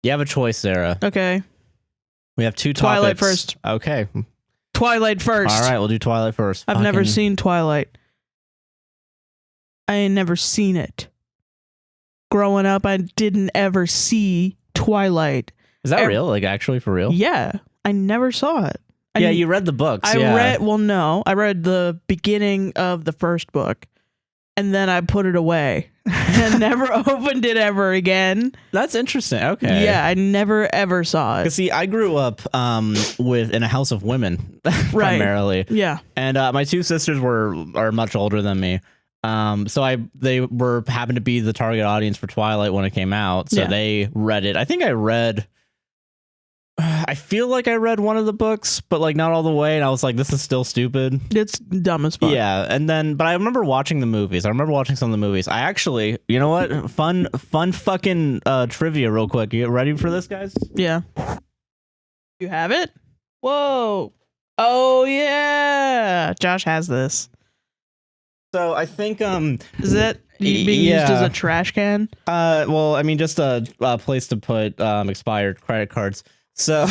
You have a choice, Sarah. Okay. We have two Twilight topics. first. Okay. Twilight first. All right, we'll do Twilight first. I've never seen Twilight. I ain't never seen it. Growing up, I didn't ever see Twilight. Is that real? Like, actually, for real? Yeah. I never saw it. Yeah, you read the books. I read the beginning of the first book, and then I put it away and never opened it ever again. That's interesting. Okay. Yeah, I never ever saw it. See, I grew up in a house of women, primarily. Yeah. And my two sisters are much older than me. So they happened to be the target audience for Twilight when it came out. So they read it. I think I feel like I read one of the books, but like not all the way. And I was like, this is still stupid. It's dumb as fuck. Yeah. And then, but I remember watching the movies. I remember watching some of the movies. I actually, you know what? Fun fucking trivia real quick. You ready for this, guys? Yeah. You have it? Whoa. Oh, yeah. Josh has this. So I think, is that being used as a trash can? Well, I mean, just a place to put expired credit cards. So,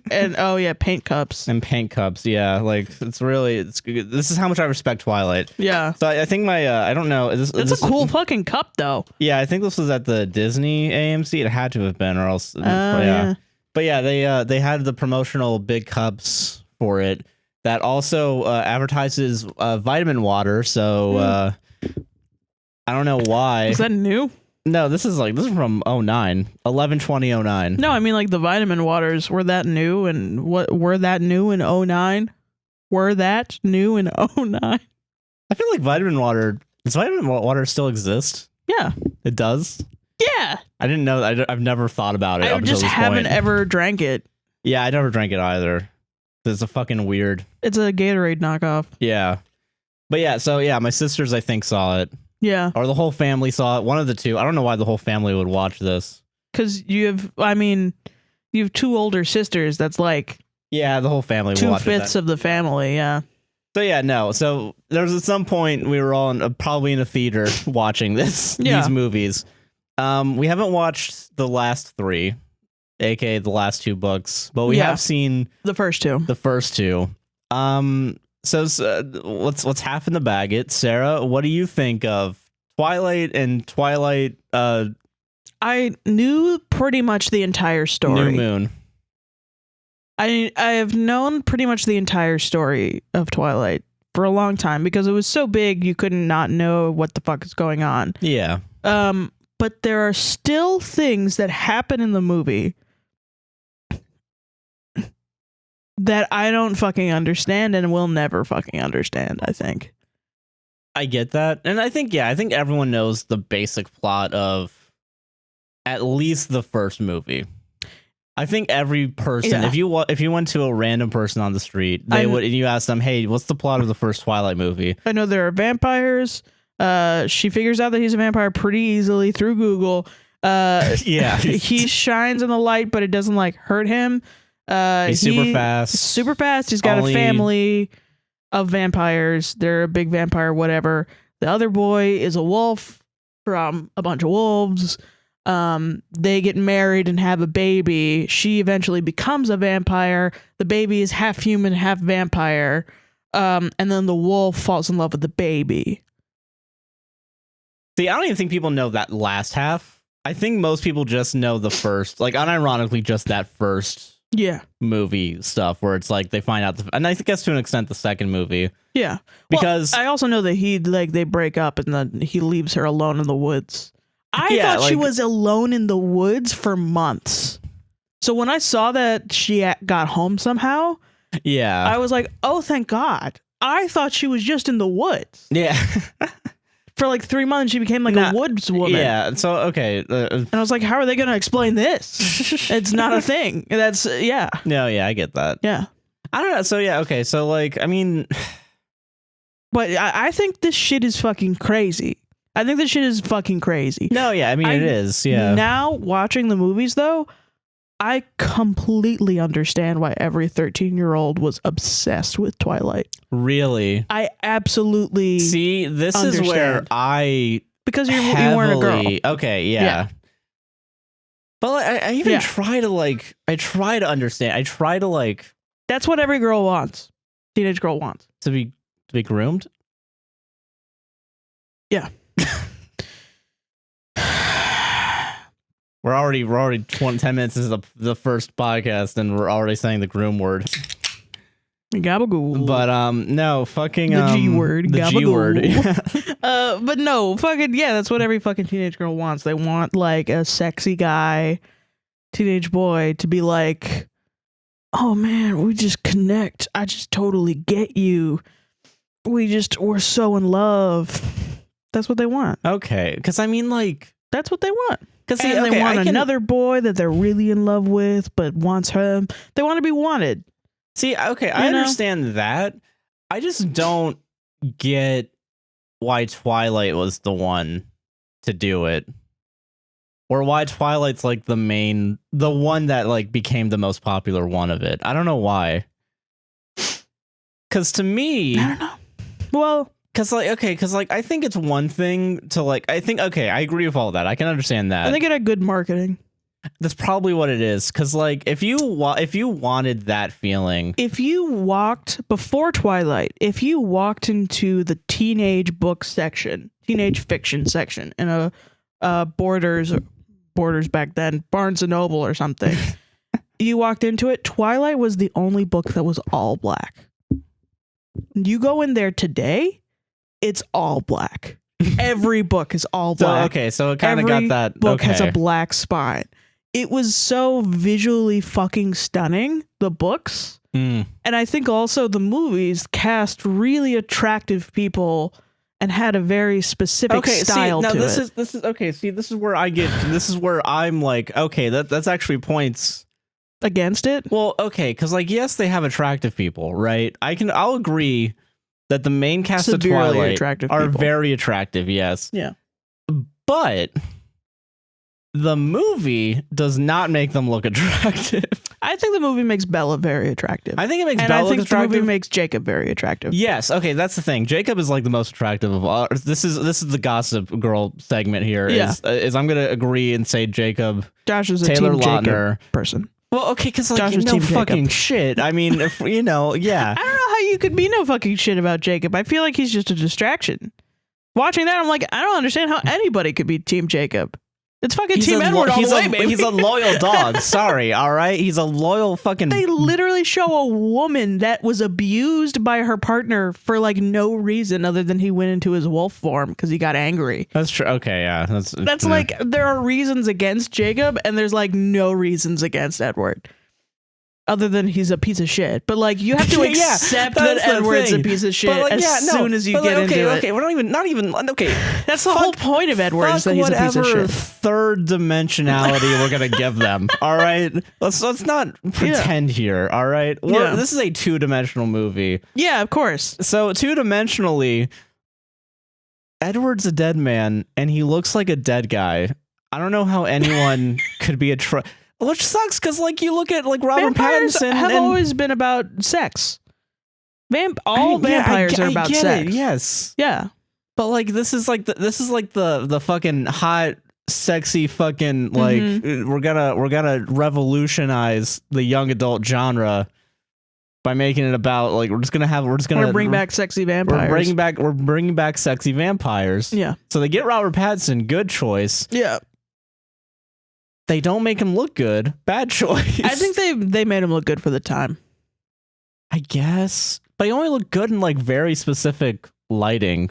and paint cups. And paint cups, yeah. Like, it's good. This is how much I respect Twilight. Yeah. So I think I don't know. It's a cool fucking cup, though. Yeah, I think this was at the Disney AMC. It had to have been, or else. Yeah. But yeah, they had the promotional big cups for it that also advertises vitamin water. So I don't know why. Is that new? No, this is from 09, 11/20/09. No, I mean like the vitamin waters were that new, and what were that new in 09? Were that new in 09? I feel like does vitamin water still exist? Yeah. It does? Yeah. I didn't know. I've never thought about it. I just haven't ever drank it. Yeah, I never drank it either. It's a fucking weird. It's a Gatorade knockoff. Yeah. But yeah, so yeah, my sisters I think saw it. Yeah. Or the whole family saw it. One of the two. I don't know why the whole family would watch this. Because you have two older sisters. That's like... Yeah, the whole family watches 2/5 of the family, yeah. So yeah, no. So there was at some point we were all probably in a theater watching these movies. We haven't watched the last three, aka the last two books, but we have seen the first two. So what's half in the bag? Sarah, what do you think of Twilight and Twilight? I knew pretty much the entire story. New Moon. I have known pretty much the entire story of Twilight for a long time because it was so big you couldn't not know what the fuck is going on. Yeah. But there are still things that happen in the movie that I don't fucking understand and will never fucking understand, I think. I get that. And I think everyone knows the basic plot of at least the first movie. I think every person, if you went to a random person on the street, and you asked them, "Hey, what's the plot of the first Twilight movie?" I know there are vampires. She figures out that he's a vampire pretty easily through Google. He shines in the light, but it doesn't like hurt him. He's super fast. Super fast. He's got a family of vampires. They're a big vampire, whatever. The other boy is a wolf from a bunch of wolves. They get married and have a baby. She eventually becomes a vampire. The baby is half human, half vampire. And then the wolf falls in love with the baby. See, I don't even think people know that last half. I think most people just know the first, like unironically, just that first movie stuff where it's like they find out, and I guess to an extent the second movie. Yeah. Because I also know that they break up and then he leaves her alone in the woods. I thought she was alone in the woods for months. So when I saw that she got home somehow, I was like, oh, thank God. I thought she was just in the woods. Yeah. For like 3 months, she became like a woods woman. Yeah. So, okay. And I was like, how are they going to explain this? It's not a thing. That's, yeah. No, yeah, I get that. Yeah. I don't know. So, yeah, okay. So, like, I mean. But I think this shit is fucking crazy. I think this shit is fucking crazy. No, yeah, I mean, it is, yeah. Now, watching the movies, though, I completely understand why every 13-year-old was obsessed with Twilight. Really? I absolutely see, this understand. Is where I because you weren't a girl. Okay, yeah. But like, I even try to understand. I try to like. That's what every girl wants. Teenage girl wants to be groomed. Yeah. We're already 10 minutes into the first podcast, and we're already saying the groom word. Gabagool. But no, fucking the G word. The G word. But no, fucking that's what every fucking teenage girl wants. They want like a sexy guy, teenage boy to be like, oh man, we just connect. I just totally get you. We're so in love. That's what they want. Okay, because I mean, like, that's what they want. Because they want another boy that they're really in love with, but wants him. They want to be wanted. See, okay, I understand that. I just don't get why Twilight was the one to do it, or why Twilight's like the one that like became the most popular one of it. I don't know why. Because to me, I don't know. Well. Because I think it's one thing to like, I agree with all that. I can understand that. I think it had good marketing. That's probably what it is. Because like, if you wanted that feeling, if you walked before Twilight, if you walked into the teenage book section, teenage fiction section in a Borders back then, Barnes and Noble or something, you walked into it. Twilight was the only book that was all black. You go in there today. It's all black. Every book is all black. So it kind of got that. Every book has a black spine. It was so visually fucking stunning, the books. And I think also the movies cast really attractive people and had a very specific style to it. This is where I'm like, okay, that's actually points against it. Well, okay, because like, yes, they have attractive people, right? I'll agree that the main cast of Twilight are very attractive, yes. Yeah. But the movie does not make them look attractive. I think the movie makes Bella very attractive. I think it makes Bella look attractive. I think the movie makes Jacob very attractive. Yes, okay, that's the thing. Jacob is like the most attractive of all. This is the Gossip Girl segment here. Yeah. Is I'm going to agree and say Jacob. Josh is a Taylor Team Lautner Jacob person. Well, okay, because like, no fucking Jacob. shit. I mean, if yeah. I don't know how you could be no fucking shit about Jacob. I feel like he's just a distraction. Watching that, I'm like, I don't understand how anybody could be Team Jacob. It's fucking Team Edward all the way, baby. He's a loyal dog. Sorry, all right? He's a loyal fucking... They literally show a woman that was abused by her partner for like no reason other than he went into his wolf form because he got angry. That's true. Okay, yeah. That's like, there are reasons against Jacob and there's like no reasons against Edward. Other than he's a piece of shit. But like, you have to accept that Edward's a piece of shit soon as you get into it. Okay, we're not even, that's the whole point of Edward, is that he's a piece of shit. Third dimensionality we're going to give them, all right? Let's not pretend here, all right? This is a two-dimensional movie. Yeah, of course. So two-dimensionally, Edward's a dead man, and he looks like a dead guy. I don't know how anyone could be which sucks, because like you look at like Robert Pattinson have always been about sex. Vampires are about sex. Yes. Yeah. But like this is like the fucking hot, sexy fucking like we're gonna revolutionize the young adult genre by making it about like we're gonna bring back sexy vampires. We're bringing back sexy vampires. Yeah. So they get Robert Pattinson, good choice. Yeah. They don't make him look good. Bad choice. I think they made him look good for the time. I guess. But he only looked good in like very specific lighting.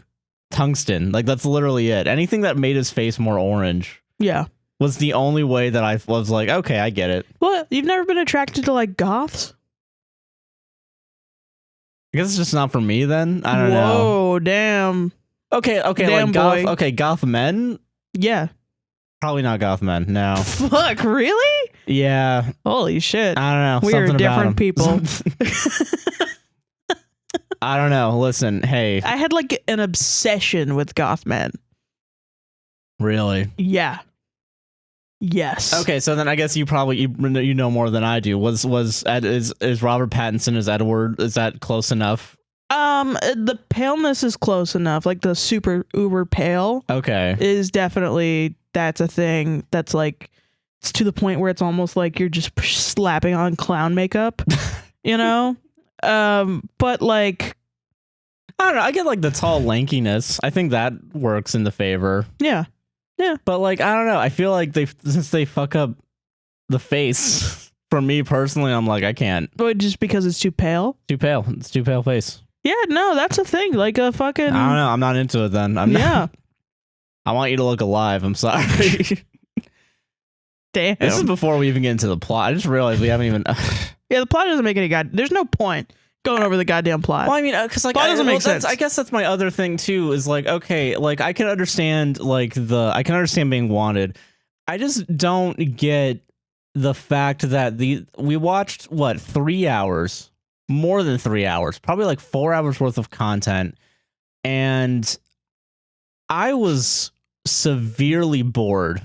Tungsten. Like that's literally it. Anything that made his face more orange. Yeah. Was the only way that I was like, okay, I get it. Well, you've never been attracted to like goths? I guess it's just not for me then. I don't know. Whoa, damn. Okay, damn, like goth men? Yeah. Probably not goth men, no. Fuck, really? Yeah. Holy shit. I don't know. We are different people. I don't know. Listen, hey. I had like an obsession with goth men. Really? Yeah. Yes. Okay, so then I guess you probably you know more than I do. Is Robert Pattinson as Edward, is that close enough? The paleness is close enough. Like the super uber pale. Okay. Is definitely, that's a thing that's like it's to the point where it's almost like you're just slapping on clown makeup, you know? But like, I don't know. I get like the tall lankiness. I think that works in the favor. Yeah. But like, I don't know. I feel like since they fuck up the face, for me personally, I'm like, I can't. But just because it's too pale? Too pale. It's too pale face. Yeah, no, that's a thing. Like a fucking... I don't know. I'm not into it then. I'm not. I want you to look alive. I'm sorry. Damn. This is before we even get into the plot. I just realized we haven't even... Yeah, the plot doesn't make any there's no point going over the goddamn plot. Well, I mean, because like, plot doesn't make sense. I guess that's my other thing too. Is like, okay, like I can understand I can understand being wanted. I just don't get the fact that we watched what 3 hours, more than 3 hours, probably like 4 hours worth of content, and I was severely bored.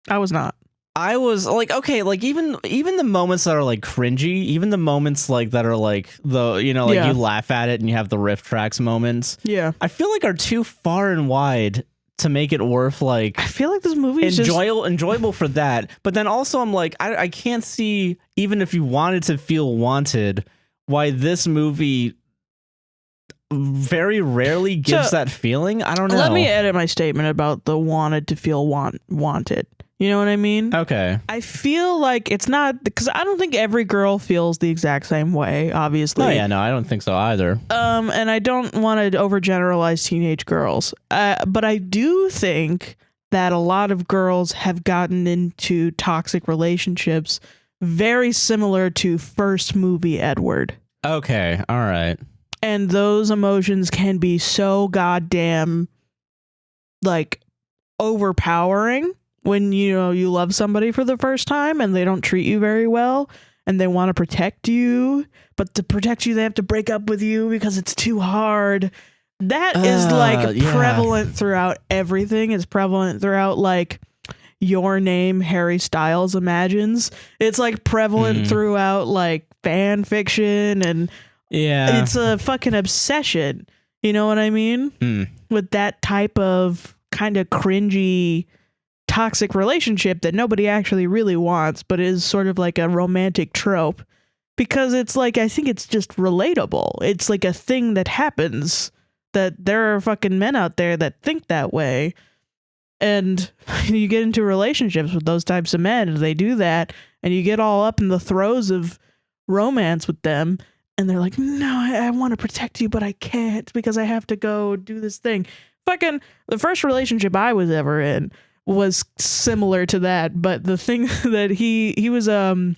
I was not. I was like, okay, like even the moments that are like cringy, even the moments like that are like the, you know, like you laugh at it and you have the riff tracks moments. Yeah. I feel like are too far and wide to make it worth like. I feel like this movie is enjoyable for that. But then also I'm like, I can't see, even if you wanted to feel wanted, why this movie very rarely gives that feeling. I don't know. Let me edit my statement about the wanted to feel wanted. You know what I mean? Okay. I feel like it's not, because I don't think every girl feels the exact same way, obviously. Oh yeah, no, I don't think so either. And I don't want to overgeneralize teenage girls. But I do think that a lot of girls have gotten into toxic relationships very similar to first movie Edward. Okay, all right. And those emotions can be so goddamn like overpowering when you love somebody for the first time and they don't treat you very well and they want to protect you, but to protect you they have to break up with you because it's too hard. That is like prevalent throughout everything. It's prevalent throughout like Your Name, Harry Styles Imagines. It's like prevalent throughout like fan fiction, and it's a fucking obsession. You know what I mean? With that type of kind of cringy toxic relationship that nobody actually really wants, but is sort of like a romantic trope, because it's like, I think it's just relatable. It's like a thing that happens, that there are fucking men out there that think that way. And you get into relationships with those types of men and they do that, and you get all up in the throes of romance with them, and they're like, no, I want to protect you, but I can't because I have to go do this thing. Fucking the first relationship I was ever in was similar to that, but the thing that he was a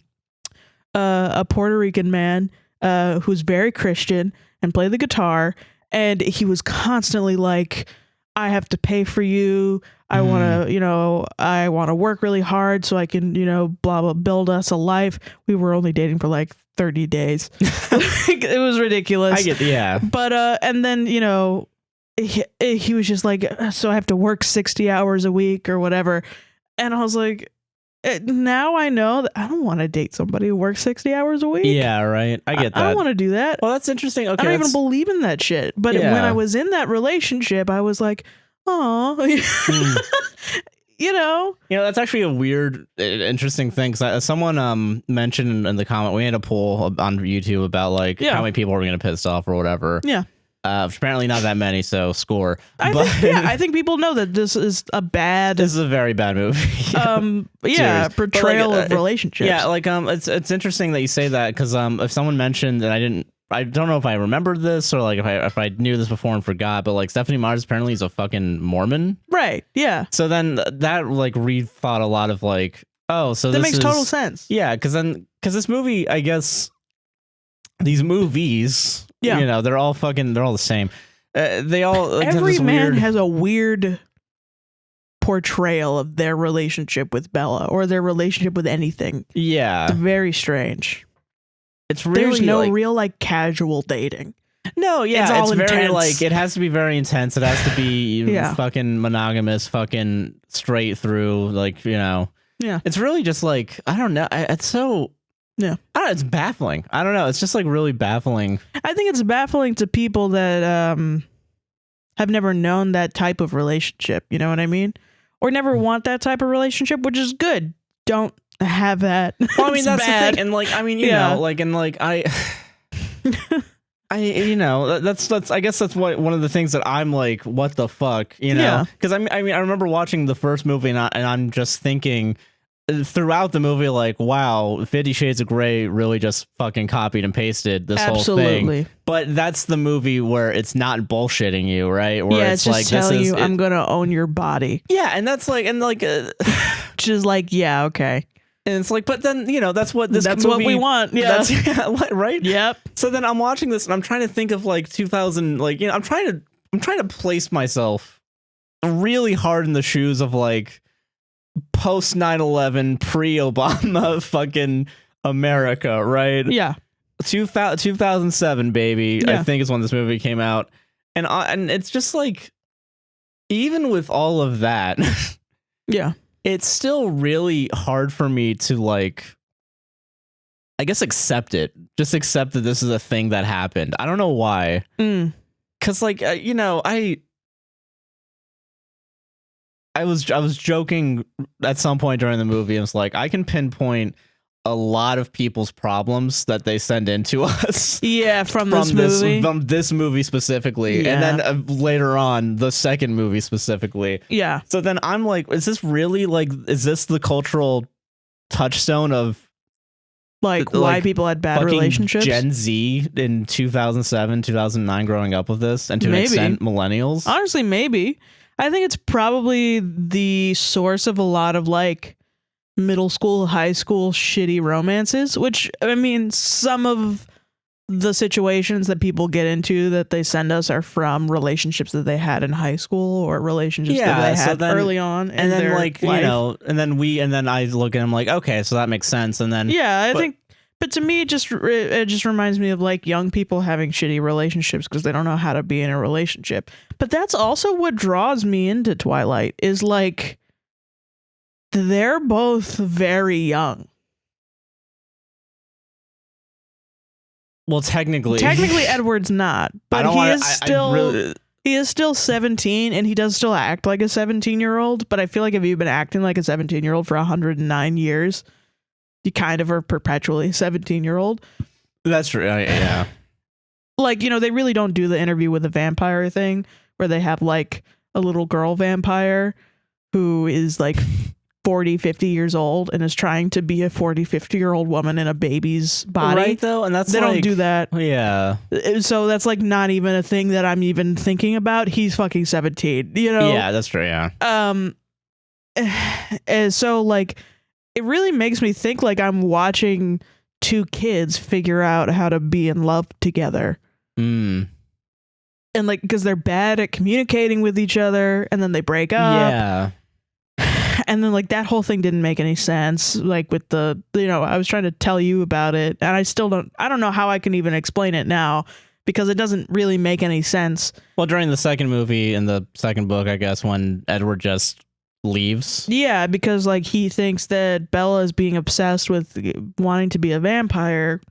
Puerto Rican man who's very Christian and played the guitar, and he was constantly like, I have to pay for you. I want to, I want to work really hard so I can, blah, blah, build us a life. We were only dating for like 30 days. It was ridiculous. But, and then, he was just like, so I have to work 60 hours a week or whatever. And I was like, now I know that I don't want to date somebody who works 60 hours a week. Yeah, right. I get that. I don't want to do that. Well, that's interesting. Okay, I don't even believe in that shit. But when I was in that relationship, I was like, oh, that's actually a weird, interesting thing. Because someone mentioned in the comment, we had a poll on YouTube about like how many people were going to piss off or whatever. Yeah. Apparently not that many, so score. I think people know that this is a bad. This is a very bad movie. Portrayal of relationships. Yeah, like it's interesting that you say that, because if someone mentioned, and I don't know if I remembered this or like if I knew this before and forgot, but like Stephanie Mars apparently is a fucking Mormon. Right. Yeah. So then that like rethought a lot of like, oh, so that makes total sense. Yeah, because this movie, I guess these movies. Yeah, they're all the same. They all like, every man has a weird portrayal of their relationship with Bella or their relationship with anything. Yeah, it's very strange. It's really there's no real like casual dating. No, yeah, it's very intense. like it has to be very intense. It has to be fucking monogamous, fucking straight through. Like it's really just like, I don't know. It's so. Yeah, I don't know, it's baffling. I don't know. It's just like really baffling. I think it's baffling to people that have never known that type of relationship. You know what I mean? or never want that type of relationship, which is good. Don't have that. Well, I mean, that's bad. The thing. And like, I mean, you know, like, and like, you know, that's I guess that's one of the things that I'm like, what the fuck, you know? Because I mean, I remember watching the first movie and I'm just thinking throughout the movie, like, wow, 50 Shades of Grey really just fucking copied and pasted this whole thing. But that's the movie where it's not bullshitting you, right? Where it's like, telling you, I'm gonna own your body. Yeah, and that's like, and like, which is like, yeah, okay. And it's like, but then, you know, that's what what we want. Yeah. Right. Yep. So then I'm watching this and I'm trying to think of like 2000, like, you know, I'm trying to place myself really hard in the shoes of like post 9/11, pre-Obama fucking America. Right. Yeah. 2007, baby. Yeah. I think is when this movie came out. And it's just like, even with all of that. Yeah. It's still really hard for me to like, I guess, accept it. Just accept that this is a thing that happened. I don't know why. Because like, you know, I was joking at some point during the movie. And it's like, I can pinpoint a lot of people's problems that they send in to us. Yeah, from this movie specifically. Yeah. And then later on, the second movie specifically. Yeah. So then I'm like, is this really like, is this the cultural touchstone of like why people had bad relationships? Gen Z in 2007, 2009 growing up with this, and to an extent millennials? Honestly, maybe. I think it's probably the source of a lot of like middle school, high school shitty romances, which, I mean, some of the situations that people get into that they send us are from relationships that they had in high school or relationships that they had early on. And then like, life. You know, and then I look at them like, okay, so that makes sense. And then, yeah, I think, but to me, it just reminds me of like young people having shitty relationships because they don't know how to be in a relationship. But that's also what draws me into Twilight is like, they're both very young. Well, technically Edward's not, but he is still 17 and he does still act like a 17-year-old. But I feel like if you've been acting like a 17-year-old for 109 years, you kind of are perpetually 17-year-old. That's true. Yeah. Like, you know, they really don't do the interview with the vampire thing where they have like a little girl vampire who is like 40, 50 years old and is trying to be a 40, 50-year-old woman in a baby's body. Right, though? And that's they don't do that. Yeah. So that's like not even a thing that I'm even thinking about. He's fucking 17, you know? Yeah, that's true, yeah. And so like, it really makes me think like I'm watching two kids figure out how to be in love together. And like, because they're bad at communicating with each other and then they break up. Yeah. And then like that whole thing didn't make any sense. Like with the, you know, I was trying to tell you about it and I don't know how I can even explain it now because it doesn't really make any sense. Well, during the second movie in the second book, I guess, when Edward just leaves. Yeah, because like he thinks that Bella is being obsessed with wanting to be a vampire.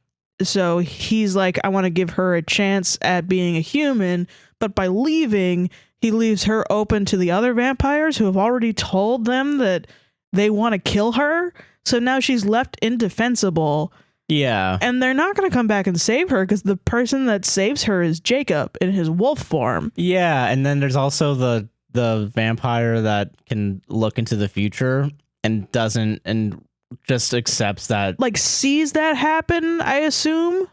So he's like, I want to give her a chance at being a human. But by leaving, he leaves her open to the other vampires who have already told them that they want to kill her. So now she's left indefensible. Yeah. And they're not going to come back and save her because the person that saves her is Jacob in his wolf form. Yeah. And then there's also the vampire that can look into the future and doesn't and just accepts that. Like sees that happen, I assume.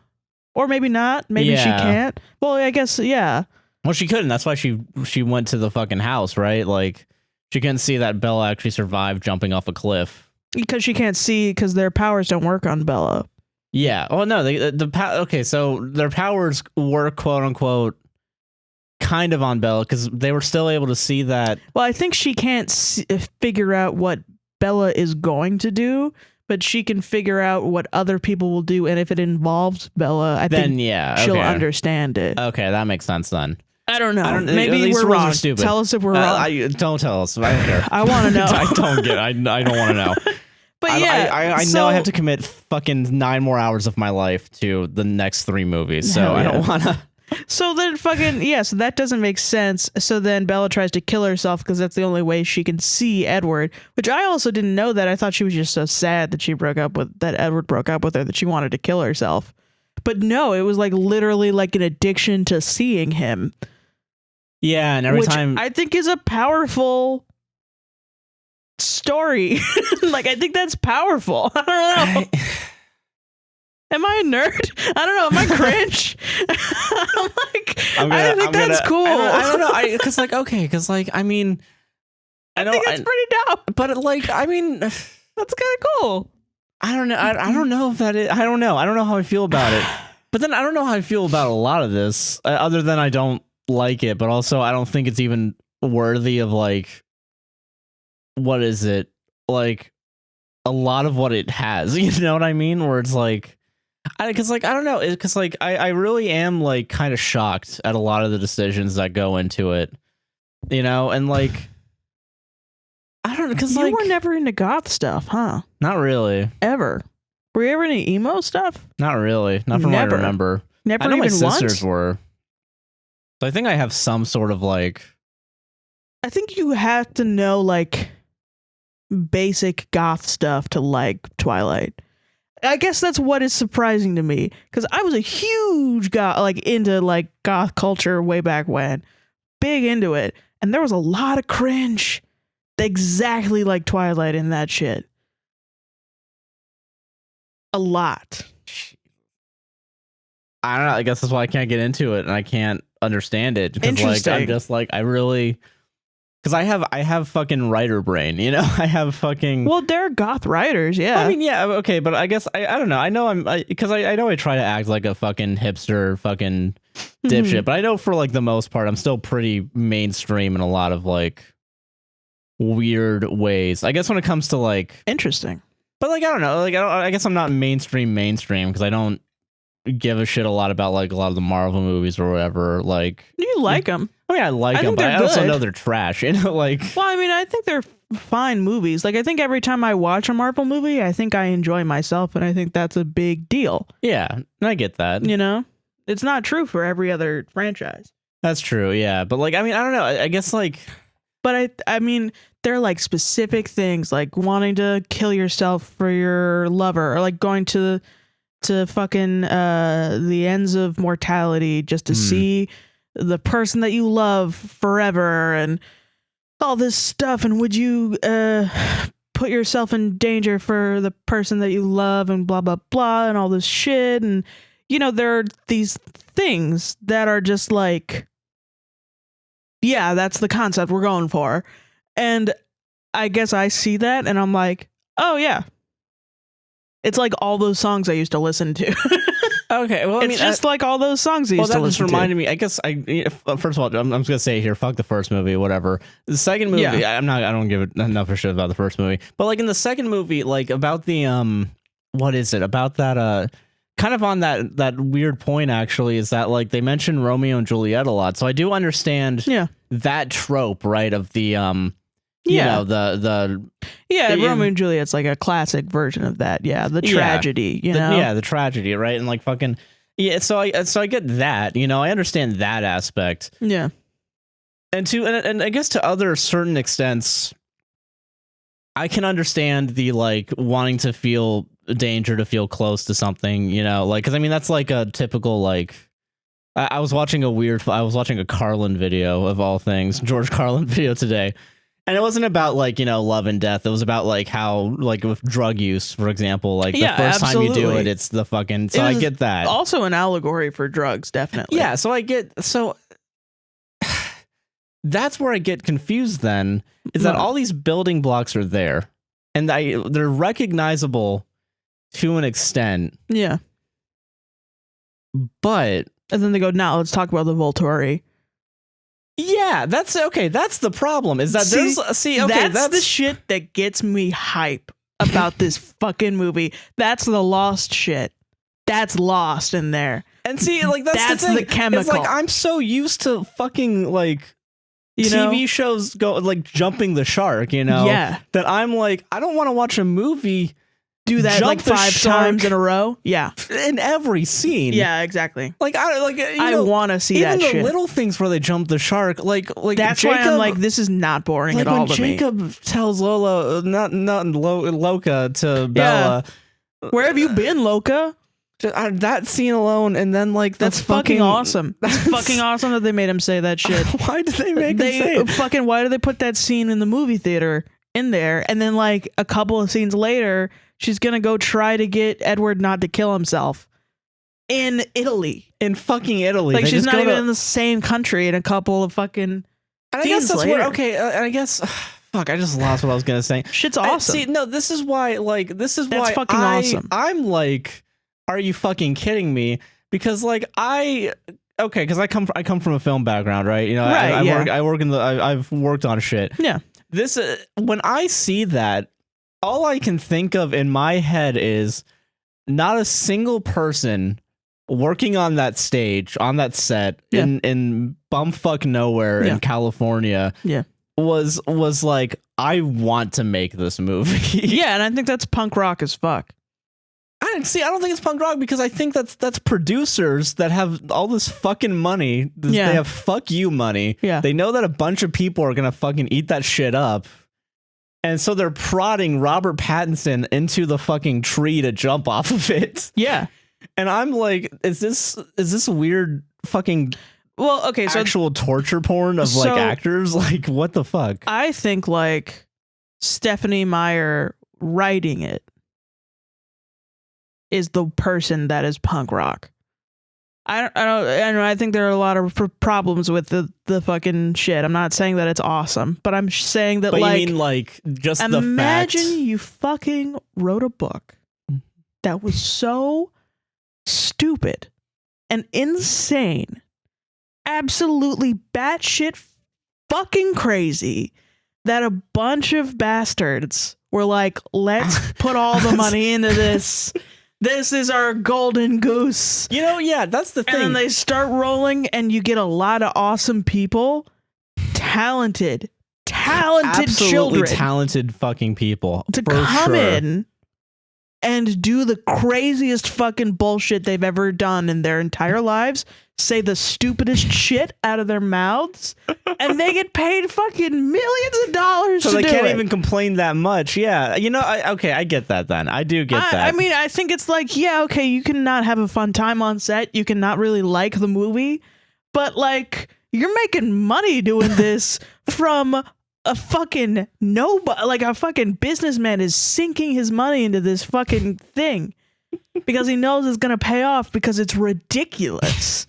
Or maybe not. Maybe she can't. Well, I guess, yeah. Well, she couldn't. That's why she went to the fucking house, right? Like, she couldn't see that Bella actually survived jumping off a cliff. Because she can't see, because their powers don't work on Bella. Yeah. Oh, no. Okay, so their powers work, quote unquote, kind of on Bella, because they were still able to see that. Well, I think she can't figure out what Bella is going to do, but she can figure out what other people will do, and if it involves Bella, I think she'll understand it. Okay, that makes sense then. I don't know. Maybe we're wrong. Tell us if we're wrong. Don't tell us. I don't care. I want to know. I don't want to know. But yeah, I know I have to commit fucking 9 more hours of my life to the next 3 movies, so I don't want to. So then so that doesn't make sense. So then Bella tries to kill herself because that's the only way she can see Edward, which I also didn't know that. I thought she was just so sad that that Edward broke up with her that she wanted to kill herself. But no, it was like literally like an addiction to seeing him. Yeah, and every which time I think is a powerful story. Like, I think that's powerful. I don't know. Am I a nerd? I don't know. Am I cringe? I think that's cool. I don't know. Because I mean, I think that's pretty dope. But like, I mean, that's kind of cool. I don't know. I don't know if that is. I don't know. I don't know how I feel about it. But then I don't know how I feel about a lot of this, other than I don't like it. But also, I don't think it's even worthy of like, what is it? Like, a lot of what it has. You know what I mean? Where it's like. Because I don't know, because I really am like kind of shocked at a lot of the decisions that go into it, you know, and like I don't know, because you were never into goth stuff, huh? Not really. Ever? Were you ever into emo stuff? Not really. Not from what I remember. Never. I know even my sisters once? were. So I think I have some sort of like. I think you have to know like basic goth stuff to like Twilight. I guess that's what is surprising to me, because I was a huge into goth culture way back when, big into it, and there was a lot of cringe, exactly like Twilight in that shit. A lot. I don't know. I guess that's why I can't get into it and I can't understand it. Interesting. I'm just like, I really. Because I have fucking writer brain, you know. I have fucking. Well, they're goth writers, yeah. I mean, yeah, okay, but I guess I don't know. I know I know I try to act like a fucking hipster, fucking dipshit, but I know for like the most part, I'm still pretty mainstream in a lot of like weird ways. I guess when it comes to like interesting, but like I don't know, like I guess I'm not mainstream because I don't give a shit a lot about like a lot of the Marvel movies or whatever. Like you like them. I mean, I like them, but I also know they're trash, you know, like. Well, I mean, I think they're fine movies. Like, I think every time I watch a Marvel movie, I think I enjoy myself, and I think that's a big deal. Yeah, I get that. You know? It's not true for every other franchise. That's true, yeah. But, like, I mean, I don't know. I guess, like. But, I mean, they're, like, specific things, like wanting to kill yourself for your lover, or, like, going to fucking the ends of mortality just to see the person that you love forever and all this stuff. And would you put yourself in danger for the person that you love and blah, blah, blah, and all this shit. And, you know, there are these things that are just like, yeah, that's the concept we're going for. And I guess I see that and I'm like, oh, yeah. It's like all those songs I used to listen to. Okay, well, it's just like all those songs I used to listen to. Well, that just reminded me. I guess first of all, I'm just gonna say here, fuck the first movie, whatever. The second movie, I don't give it enough of shit about the first movie. But like in the second movie, like about the what is it about that kind of on that weird point actually is that like they mention Romeo and Juliet a lot, so I do understand that trope, right, of the you know, the Romeo and Juliet's like a classic version of that. Yeah, the tragedy, you know. The tragedy, right? And like fucking so I get that, you know, I understand that aspect. Yeah. And I guess to other certain extents I can understand the like wanting to feel danger, to feel close to something, you know, like cuz I mean that's like a typical like I was watching a Carlin video of all things, George Carlin video today. And it wasn't about like, you know, love and death. It was about like how like with drug use, for example, like the first time you do it, it's the fucking. So I get that. Also an allegory for drugs, definitely. Yeah. So that's where I get confused then is that all these building blocks are there and they're recognizable to an extent. Yeah. But. And then they go, now let's talk about the Volturi. Yeah, that's okay. That's the problem. Is that that's the shit that gets me hype about this fucking movie. That's the lost shit. That's lost in there. And see, like that's the chemical. It's like I'm so used to fucking like TV shows jumping the shark, you know. Yeah. That I'm like I don't want to watch a movie do that like 5 times in a row. Yeah, in every scene. Yeah, exactly. Like I want to see even that the shit. Little things where they jump the shark. Like that's Jacob, why I'm like, this is not boring at all. When Jacob tells Lola, not Loca to Bella, where have you been, Loca? That scene alone, and then like that's fucking awesome. That's fucking awesome that they made him say that shit. Why did they make him say it? Fucking why did they put that scene in the movie theater in there? And then like a couple of scenes later, she's gonna go try to get Edward not to kill himself in Italy. In fucking Italy, like she's not even in the same country. In a couple of fucking. And I guess that's later. and I guess. Fuck! I just lost what I was gonna say. Shit's awesome. See, no, this is why. Like, this is that's why fucking awesome. I'm like. Are you fucking kidding me? Because like because I come from a film background, right? You know, right, I've worked on shit. Yeah. This when I see that, all I can think of in my head is not a single person working on that stage, on that set in bumfuck nowhere in California. Yeah. Was like, I want to make this movie. Yeah, and I think that's punk rock as fuck. I don't think it's punk rock because I think that's producers that have all this fucking money. They have fuck you money. Yeah. They know that a bunch of people are gonna fucking eat that shit up. And so they're prodding Robert Pattinson into the fucking tree to jump off of it. Yeah. And I'm like, is this weird fucking actual torture porn of like actors? Like, what the fuck? I think like Stephenie Meyer writing it is the person that is punk rock. I think there are a lot of problems with the fucking shit. I'm not saying that it's awesome, but I'm saying that but like, you mean like just imagine the fact you fucking wrote a book that was so stupid and insane, absolutely batshit fucking crazy, that a bunch of bastards were like, let's put all the money into this. This is our golden goose. You know, yeah, that's the thing. And then they start rolling and you get a lot of awesome people. Talented absolutely children. Talented fucking people. To come in and do the craziest fucking bullshit they've ever done in their entire lives. Say the stupidest shit out of their mouths, and they get paid fucking millions of dollars. So they can't even complain that much. Yeah, you know, I get that. Then I do get that. I mean, I think it's like, yeah, okay, you can not have a fun time on set. You can not really like the movie, but like, you're making money doing this from a fucking nobody. Like a fucking businessman is sinking his money into this fucking thing because he knows it's gonna pay off because it's ridiculous.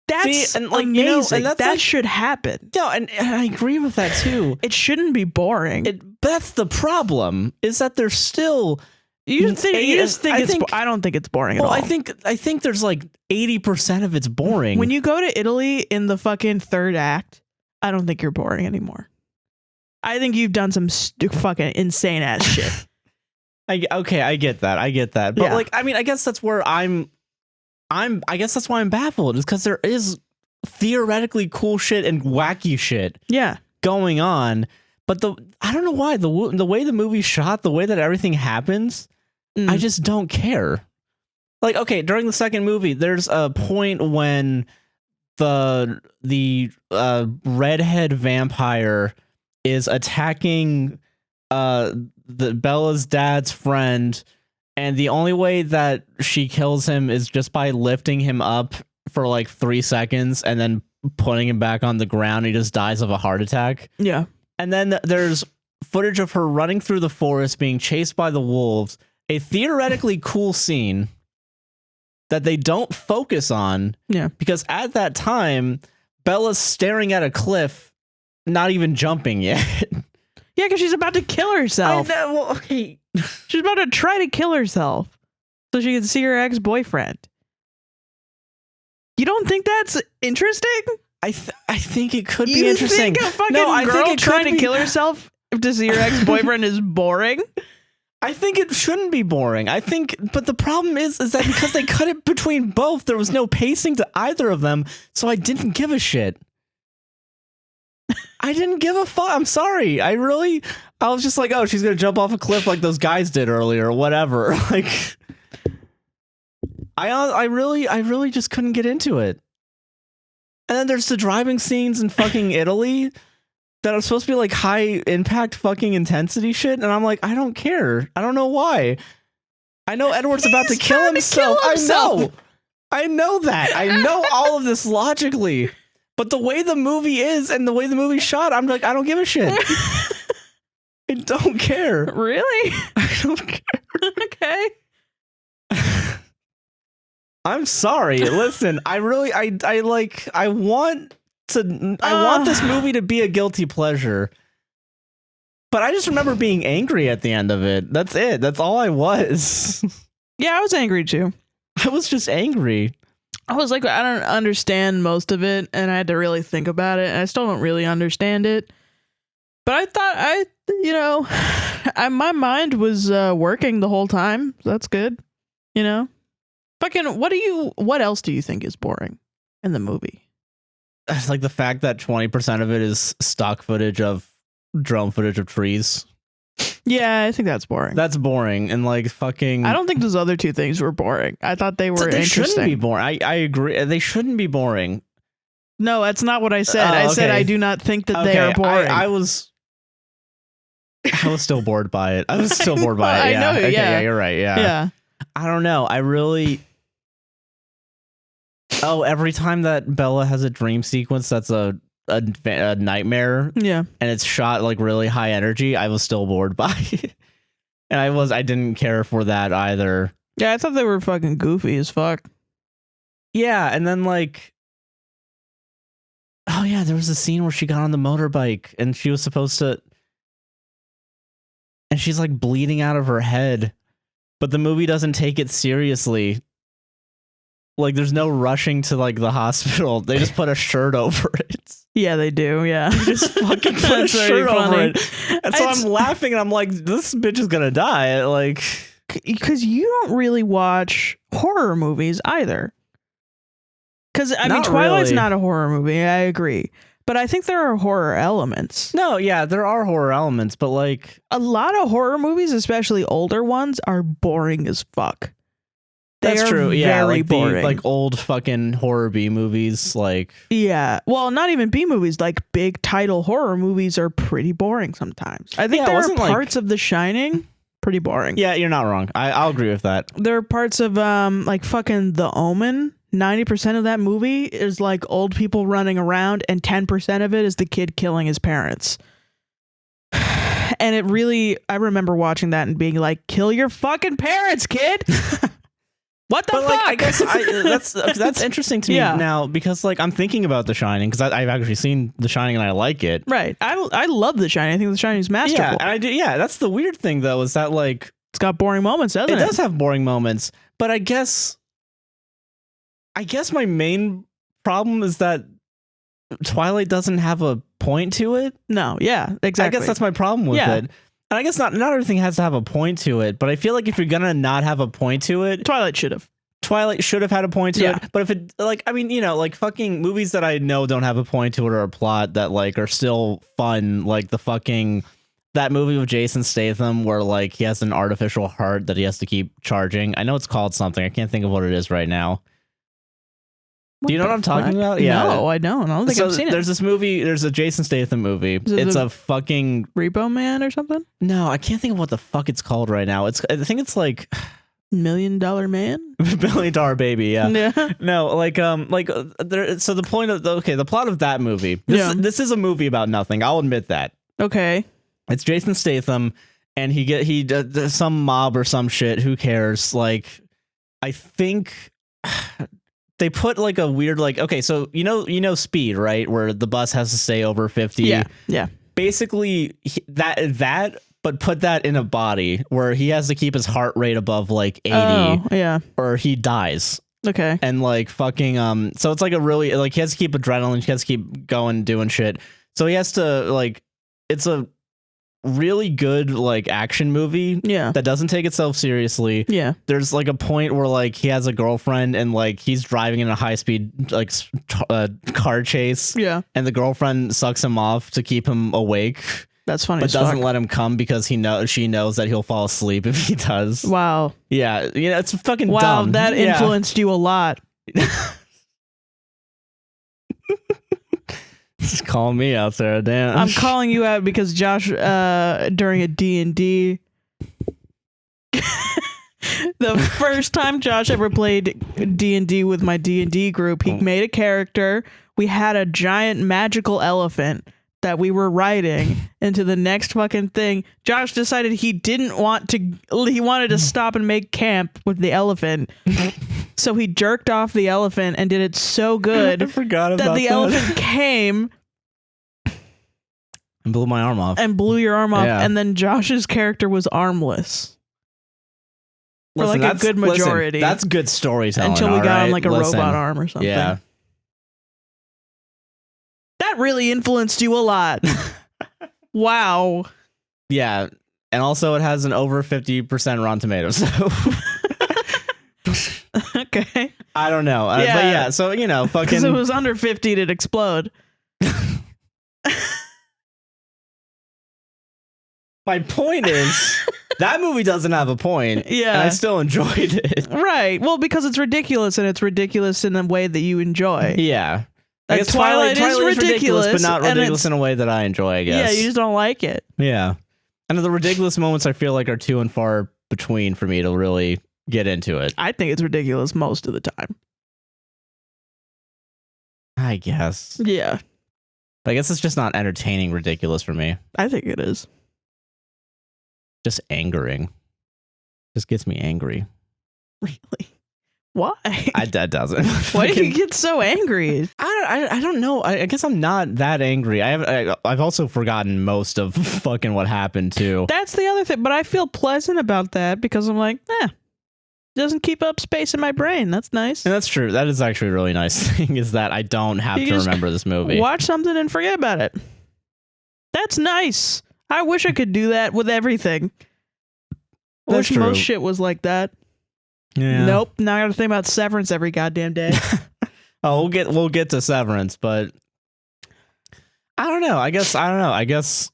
That's amazing. You know, and that should happen. No, and I agree with that too. It shouldn't be boring. That's the problem. Is that there's still. I don't think it's boring at all. I think there's like 80% of it's boring. When you go to Italy in the fucking third act, I don't think you're boring anymore. I think you've done some fucking insane ass shit. I get that. But like, I mean, I guess that's where I guess that's why I'm baffled, is because there is theoretically cool shit and wacky shit going on. But I don't know why the way the movie's shot, the way that everything happens, I just don't care. Like, okay, during the second movie, there's a point when the redhead vampire is attacking the Bella's dad's friend, and the only way that she kills him is just by lifting him up for like 3 seconds and then putting him back on the ground. He just dies of a heart attack. Yeah. And then there's footage of her running through the forest being chased by the wolves, a theoretically cool scene that they don't focus on. Yeah. Because at that time, Bella's staring at a cliff, not even jumping yet. Yeah, because she's about to kill herself. I know. Well, okay. She's about to try to kill herself so she can see her ex-boyfriend. You don't think that's interesting? I think it could be interesting. You think a fucking girl trying to kill herself to see her ex-boyfriend is boring? I think it shouldn't be boring. But the problem is that because they cut it between both, there was no pacing to either of them, so I didn't give a shit. I didn't give a fuck. I'm sorry. I I was just like, oh, she's gonna jump off a cliff like those guys did earlier, or whatever. Like, I really just couldn't get into it. And then there's the driving scenes in fucking Italy that are supposed to be like high impact fucking intensity shit, and I'm like, I don't care. I don't know why. I know Edward's about to kill himself. I know that. I know all of this logically. But the way the movie is and the way the movie's shot, I'm like, I don't give a shit. I don't care. Really? I don't care. Okay. I'm sorry. Listen, I want this movie to be a guilty pleasure. But I just remember being angry at the end of it. That's it. That's all I was. Yeah, I was angry too. I was just angry. I was like, I don't understand most of it, and I had to really think about it, and I still don't really understand it. But I thought my mind was working the whole time. So that's good. You know? Fucking, what else do you think is boring in the movie? It's like the fact that 20% of it is stock footage of drone footage of trees. Yeah, I think that's boring. That's boring. And like fucking, I don't think those other two things were boring. I thought they were interesting. They shouldn't be boring. I agree. They shouldn't be boring. No, that's not what I said. I said I do not think that they are boring. I was still bored by it. I was still bored by it. Yeah. I know. Okay, yeah, you're right. Yeah. I don't know. Every time that Bella has a dream sequence that's a nightmare, yeah, and it's shot like really high energy, I was still bored by it. And I didn't care for that either. Yeah, I thought they were fucking goofy as fuck. Yeah, and then like, oh yeah, there was a scene where she got on the motorbike and she was supposed to, and she's like bleeding out of her head, but the movie doesn't take it seriously. Like, there's no rushing to like the hospital. They just put a shirt over it. Yeah, they do. Yeah, they just fucking put a shirt over it. And so I'm laughing and I'm like, this bitch is gonna die. Like, because you don't really watch horror movies either. Because I mean, Twilight's not a horror movie. I agree. But I think there are horror elements. No, yeah, there are horror elements, but like a lot of horror movies, especially older ones, are boring as fuck. That's true. Yeah, very like boring. Like old fucking horror B movies. Like, yeah, well, not even B movies. Like big title horror movies are pretty boring sometimes. I think there are parts of The Shining pretty boring. Yeah, you're not wrong. I'll agree with that. There are parts of like fucking The Omen. 90% of that movie is like old people running around, and 10% of it is the kid killing his parents. And it really, I remember watching that and being like, "Kill your fucking parents, kid." What the fuck? Like, I guess that's interesting to me now, because like I'm thinking about The Shining, because I've actually seen The Shining and I like it. Right. I love The Shining. I think The Shining is masterful. Yeah, and I do. Yeah, that's the weird thing though, is that like it's got boring moments, doesn't it? It does have boring moments, but I guess my main problem is that Twilight doesn't have a point to it. No. Yeah. Exactly. I guess that's my problem with it. And I guess not everything has to have a point to it, but I feel like if you're gonna not have a point to it, Twilight should have had a point to it. But if it, like, I mean, you know, like fucking movies that I know don't have a point to it or a plot that like are still fun, like that movie with Jason Statham where like he has an artificial heart that he has to keep charging. I know it's called something. I can't think of what it is right now. Do you know what I'm talking about? Yeah. No, I don't. I don't think I've seen it. There's this movie. There's a Jason Statham movie. It's a fucking Repo Man or something. No, I can't think of what the fuck it's called right now. I think it's like $1 Million Man, $1 Million Baby. Yeah. No, like there. So the point of the plot of that movie. This is a movie about nothing. I'll admit that. Okay. It's Jason Statham, and he does some mob or some shit. Who cares? Like, I think. They put like a weird like, okay, so you know Speed, right, where the bus has to stay over 50. Yeah Basically that but put that in a body where he has to keep his heart rate above like 80 or he dies. Okay. And like fucking so it's like a really like he has to keep adrenaline, he has to keep going doing shit, so he has to like, it's a really good like action movie that doesn't take itself seriously. There's like a point where like he has a girlfriend and like he's driving in a high-speed like car chase, and the girlfriend sucks him off to keep him awake, That's funny. But doesn't let him come because she knows that he'll fall asleep if he does. Wow. Yeah, it's fucking dumb. Wow, that influenced you a lot. Just call me out, Sarah. Damn. I'm calling you out because Josh, during a D&D, the first time Josh ever played D&D with my D&D group, he made a character. We had a giant magical elephant that we were riding into the next fucking thing. Josh decided he wanted to stop and make camp with the elephant. So he jerked off the elephant and did it so good I forgot about that the elephant came and blew my arm off. and blew your arm off. Yeah. And then Josh's character was armless. For Listen, like a good majority. That's good storytelling. Until we got right? him like a robot arm or something. Yeah. That really influenced you a lot. Wow. Yeah. And also it has an over 50% Rotten Tomatoes. So Okay. I don't know. But yeah, so fucking Because it was under 50, it'd explode. My point is that movie doesn't have a point. Yeah. And I still enjoyed it. Right. Well, because it's ridiculous, and it's ridiculous in a way that you enjoy. Yeah. I Like guess Twilight is ridiculous, but not and ridiculous in a way that I enjoy, I guess. Yeah, you just don't like it. Yeah. And the ridiculous moments I feel like are few and far between for me to really get into it. I think it's ridiculous most of the time. I guess. Yeah, But I guess it's just not entertaining ridiculous for me. I think it is. Just angering. Just gets me angry. Really? Why? That doesn't. Why do you get so angry? I don't know. I guess I'm not that angry. I've also forgotten most of fucking what happened too. That's the other thing. But I feel pleasant about that because I'm like, doesn't keep up space in my brain. That's nice. And that's true. That is actually a really nice thing is that I don't have to remember this movie. Watch something and forget about it. That's nice. I wish I could do that with everything. I wish most shit was like that. Yeah. Nope. Now I gotta think about Severance every goddamn day. Oh, we'll get to Severance, but I don't know. I guess as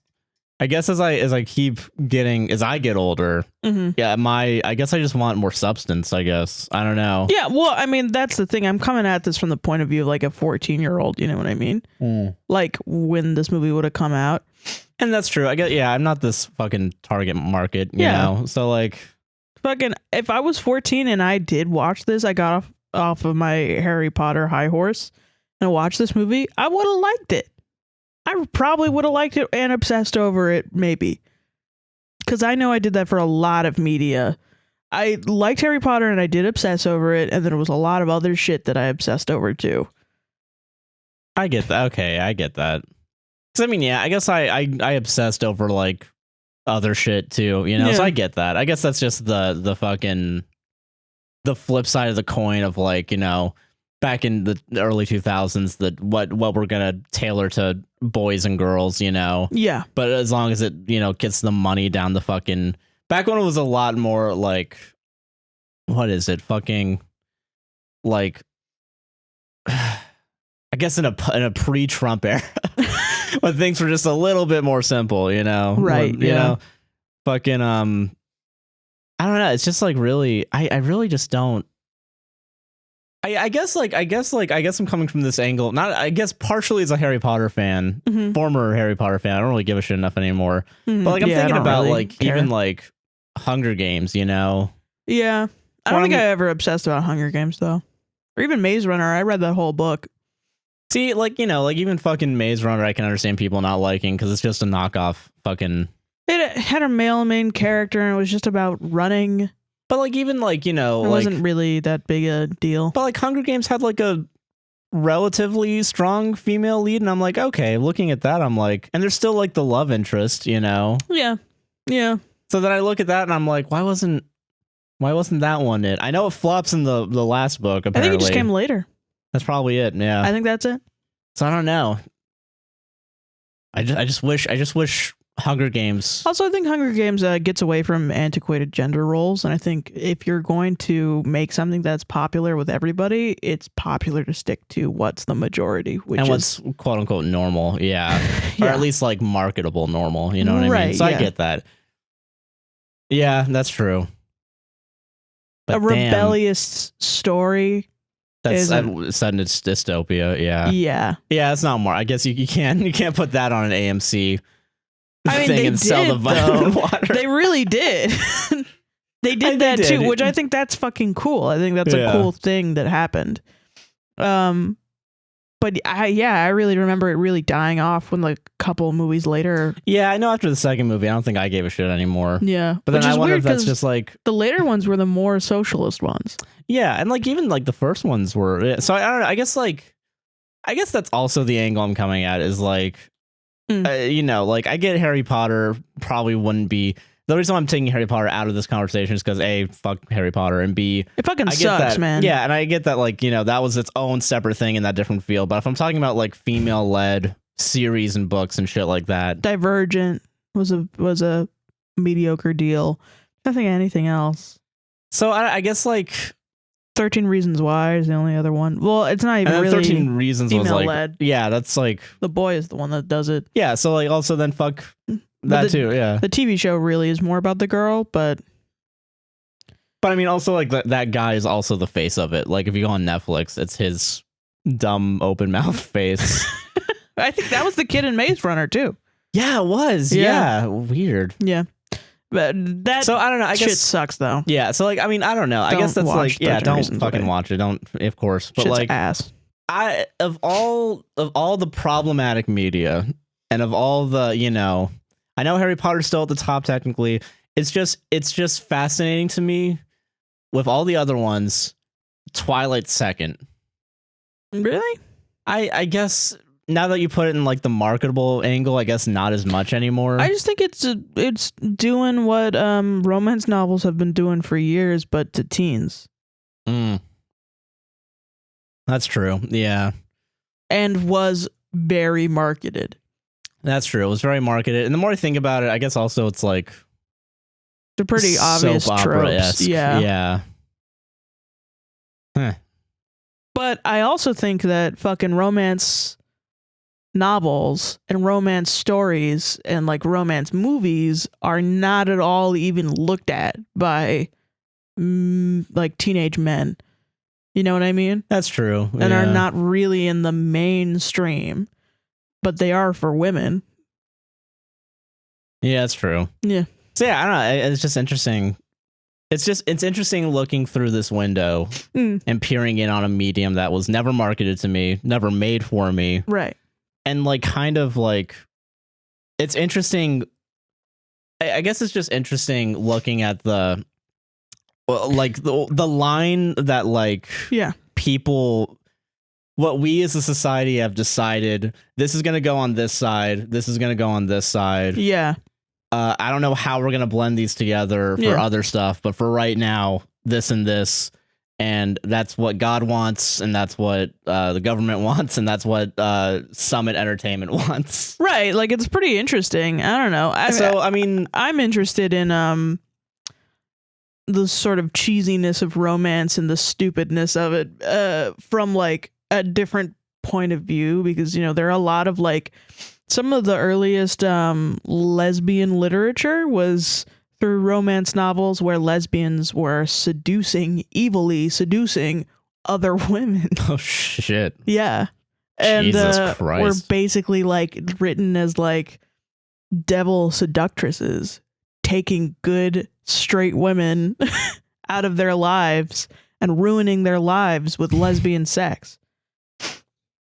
I get older, yeah, I guess I just want more substance, I guess. I don't know. Yeah, well, I mean, that's the thing. I'm coming at this from the point of view of like a 14-year-old, you know what I mean? Like when this movie would have come out. And that's true. I'm not this fucking target market, you know? So like fucking if I was 14 and I did watch this, I got off of my Harry Potter high horse and watched this movie, I would have liked it. I probably would have liked it and obsessed over it, maybe. Because I know I did that for a lot of media. I liked Harry Potter and I did obsess over it, and then there was a lot of other shit that I obsessed over too. I get that. Okay, I get that. Because I mean, yeah, I guess I obsessed over like other shit too, you know? Yeah. So I get that. I guess that's just the fucking the flip side of the coin of like, back in the early 2000s, that what we're gonna tailor to boys and girls, Yeah. But as long as it, gets the money down the fucking, back when it was a lot more like, what is it? Fucking like, I guess in a pre-Trump era, when things were just a little bit more simple, Right. Fucking I don't know. It's just like really, I really just don't. I guess I'm coming from this angle. Not, I guess partially as a Harry Potter fan, former Harry Potter fan. I don't really give a shit enough anymore. But like I'm thinking about really like care. even like Hunger Games, Yeah. I don't think I ever obsessed about Hunger Games though, or even Maze Runner. I read that whole book. See, like like even fucking Maze Runner, I can understand people not liking because it's just a knockoff fucking. It had a male main character and it was just about running. But like even like it wasn't really that big a deal. But like Hunger Games had like a relatively strong female lead, and I'm like, okay, looking at that, I'm like, and there's still like the love interest, Yeah. So then I look at that and I'm like, why wasn't that one it? I know it flops in the last book. Apparently, I think it just came later. That's probably it. Yeah, I think that's it. So I don't know. I just wish Hunger Games. Also, I think Hunger Games gets away from antiquated gender roles, and I think if you're going to make something that's popular with everybody, it's popular to stick to what's the majority, which and is what's quote unquote normal, yeah. Or Yeah. at least like marketable normal, you know what I mean? Right, So yeah. I get that. Yeah, that's true. But a rebellious story. that's set isn't- in its dystopia, yeah. Yeah. It's not more. I guess you can't put that on an AMC I mean, thing they and sell the did, vitamin though. water. They really did. They did that did. too, which I think that's fucking cool. I think that's a Yeah. cool thing that happened. But I really remember it really dying off when like a couple movies later. Yeah, I know after the second movie, I don't think I gave a shit anymore. Yeah. But then Which I is wonder weird if that's 'cause just like, the later ones were the more socialist ones. yeah, and like even like the first ones were. So I don't know. I guess that's also the angle I'm coming at is like, you know, like I get Harry Potter probably wouldn't be. The reason I'm taking Harry Potter out of this conversation is because A, fuck Harry Potter, and B, It fucking I get sucks, that, man. Yeah, and I get that, like, you know, that was its own separate thing in that different field. But if I'm talking about like female-led series and books and shit like that, Divergent was a mediocre deal. Nothing anything else. so I guess like 13 Reasons Why is the only other one. Well, it's not even and then really 13 Reasons was like, female-led. yeah, that's like, The boy is the one that does it. yeah. So like also then fuck that too, yeah. The TV show really is more about the girl, but But I mean, also like that guy is also the face of it. Like if you go on Netflix, it's his dumb open mouth face. I think that was the kid in Maze Runner too. Yeah, it was. Yeah. Yeah, weird. Yeah, but that So I don't know. I shit guess sucks though. yeah. So like I mean I don't know. I guess Don't that's watch like yeah. 13 Don't Reasons fucking Why. watch it. Don't of course. But Shit's like ass. I of all the problematic media and of all the, you know, I know Harry Potter's still at the top technically. It's just fascinating to me with all the other ones. Twilight second. Really? I guess now that you put it in like the marketable angle, I guess not as much anymore. I just think it's doing what romance novels have been doing for years, but to teens, That's true. Yeah. and was very marketed. That's true. It was very marketed. And the more I think about it, I guess also it's like They're pretty obvious soap tropes. opera-esque. Yeah. Yeah. Huh. But I also think that fucking romance novels and romance stories and like romance movies are not at all even looked at by like teenage men. You know what I mean? That's true. And are not really in the mainstream, but they are for women. Yeah, that's true. Yeah. So yeah, I don't know. It's just interesting. It's interesting looking through this window and peering in on a medium that was never marketed to me, never made for me. Right. And like kind of like it's interesting. I guess it's just interesting looking at the like the line that like Yeah. people, what we as a society have decided, this is going to go on this side, this is going to go on this side. Yeah. I don't know how we're going to blend these together for Yeah. other stuff, but for right now, this and this, and that's what God wants, and that's what the government wants, and that's what Summit Entertainment wants. Right. Like it's pretty interesting. I don't know. I mean, I'm interested in the sort of cheesiness of romance and the stupidness of it from like a different point of view, because you know there are a lot of like some of the earliest lesbian literature was through romance novels where lesbians were evilly seducing other women. oh shit. Yeah. And Jesus were Christ. basically like written as like devil seductresses, taking good straight women out of their lives and ruining their lives with lesbian sex.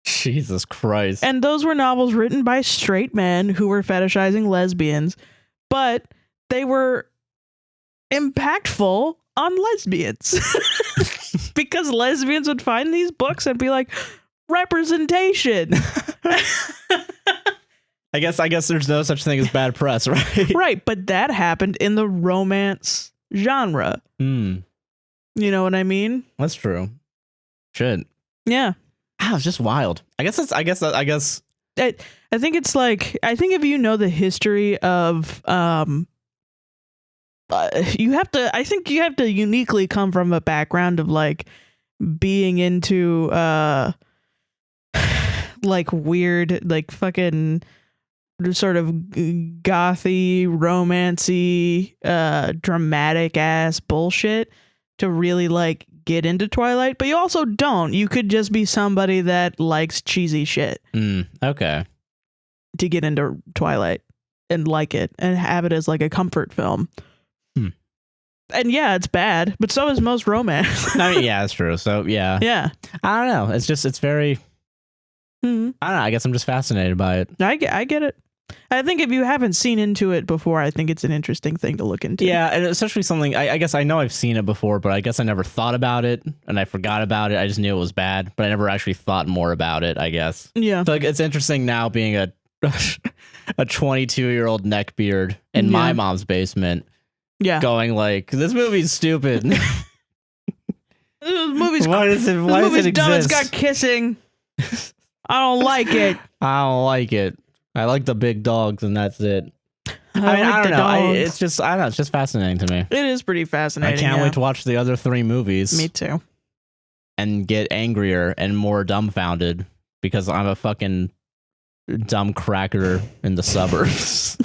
Jesus Christ. And those were novels written by straight men who were fetishizing lesbians, but they were impactful on lesbians because lesbians would find these books and be like, representation. I guess there's no such thing as bad press, right? Right, but that happened in the romance genre. You know what I mean? That's true. Shit. Yeah. Wow, it's just wild. I guess I think it's like, I think if you know the history of you have to, I think you have to uniquely come from a background of like being into like weird, like fucking sort of gothy, romancy, dramatic ass bullshit to really like get into Twilight. But you also don't. You could just be somebody that likes cheesy shit. Okay. To get into Twilight and like it and have it as like a comfort film. And yeah, it's bad, but so is most romance. I mean, yeah, that's true. So yeah. Yeah. I don't know. It's just, it's very, I don't know. I guess I'm just fascinated by it. I get it. I think if you haven't seen into it before, I think it's an interesting thing to look into. Yeah, and especially something, I guess I know I've seen it before, but I guess I never thought about it, and I forgot about it. I just knew it was bad, but I never actually thought more about it, I guess. Yeah. So like, it's interesting now being a 22-year-old neckbeard in my mom's basement. Yeah. Going like, this movie's stupid. This movie's why does it exist? Dumb. It's got kissing. I don't like it. I don't like it. I like the big dogs, and that's it. I don't know. It's just, I don't know. It's just fascinating to me. It is pretty fascinating. I can't wait to watch the other 3 movies. Me too. And get angrier and more dumbfounded because I'm a fucking dumb cracker in the suburbs.